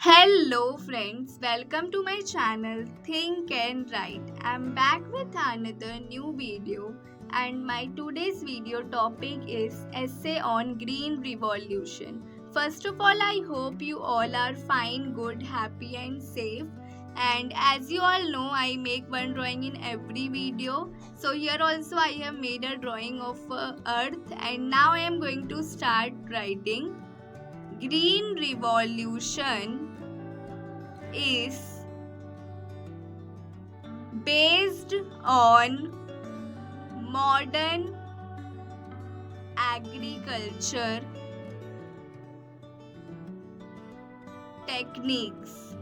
Hello friends, welcome to my channel Think and Write. I'm back with another new video and my today's video topic is essay on green revolution. First of all, I hope you all are fine, good, happy and safe. And as you all know, I make one drawing in every video. So here also I have made a drawing of earth and now I am going to start writing. Green revolution is based on modern agriculture techniques.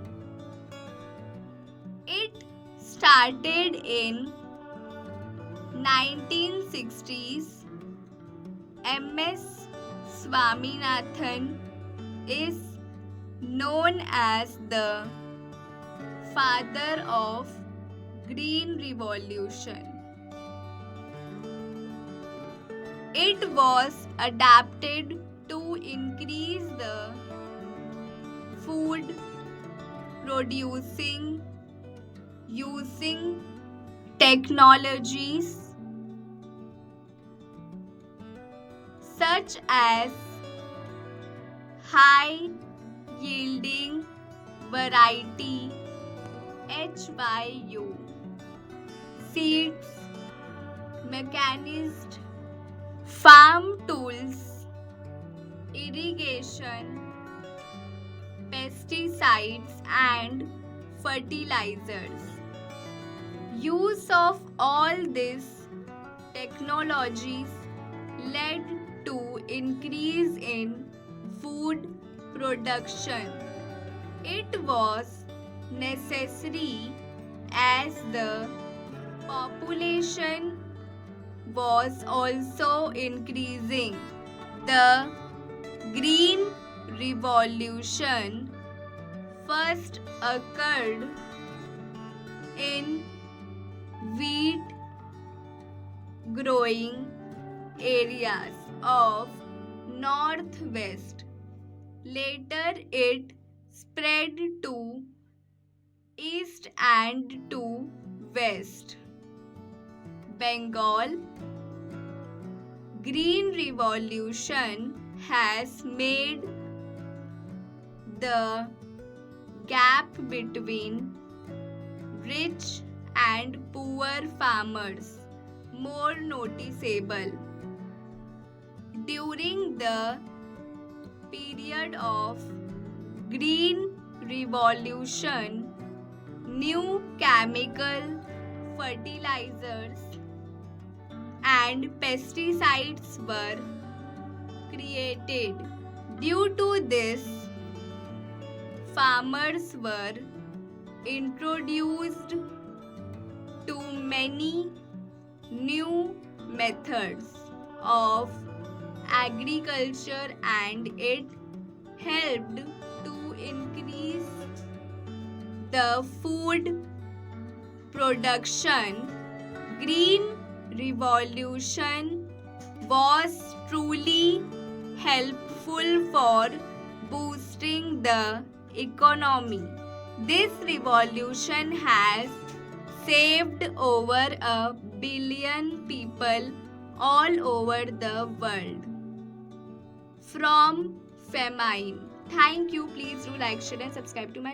It started in 1960s. M.S. Swaminathan is known as the father of Green Revolution. It was adapted to increase the food producing using technologies such as high yielding variety HYU, seeds, mechanized farm tools, irrigation, pesticides and fertilizers. Use of all these technologies led to increase in food production. It was necessary as the population was also increasing. The Green Revolution first occurred in wheat growing areas of northwest. Later it spread to east and to west. Bengal. Green Revolution has made the gap between rich and poor farmers more noticeable. During the period of Green Revolution, new chemical fertilizers and pesticides were created. Due to this, farmers were introduced to many new methods of agriculture and it helped to increase the food production. Green Revolution was truly helpful for boosting the economy. This revolution has saved over 1 billion people all over the world from famine. Thank you. Please do like, share and subscribe to my channel.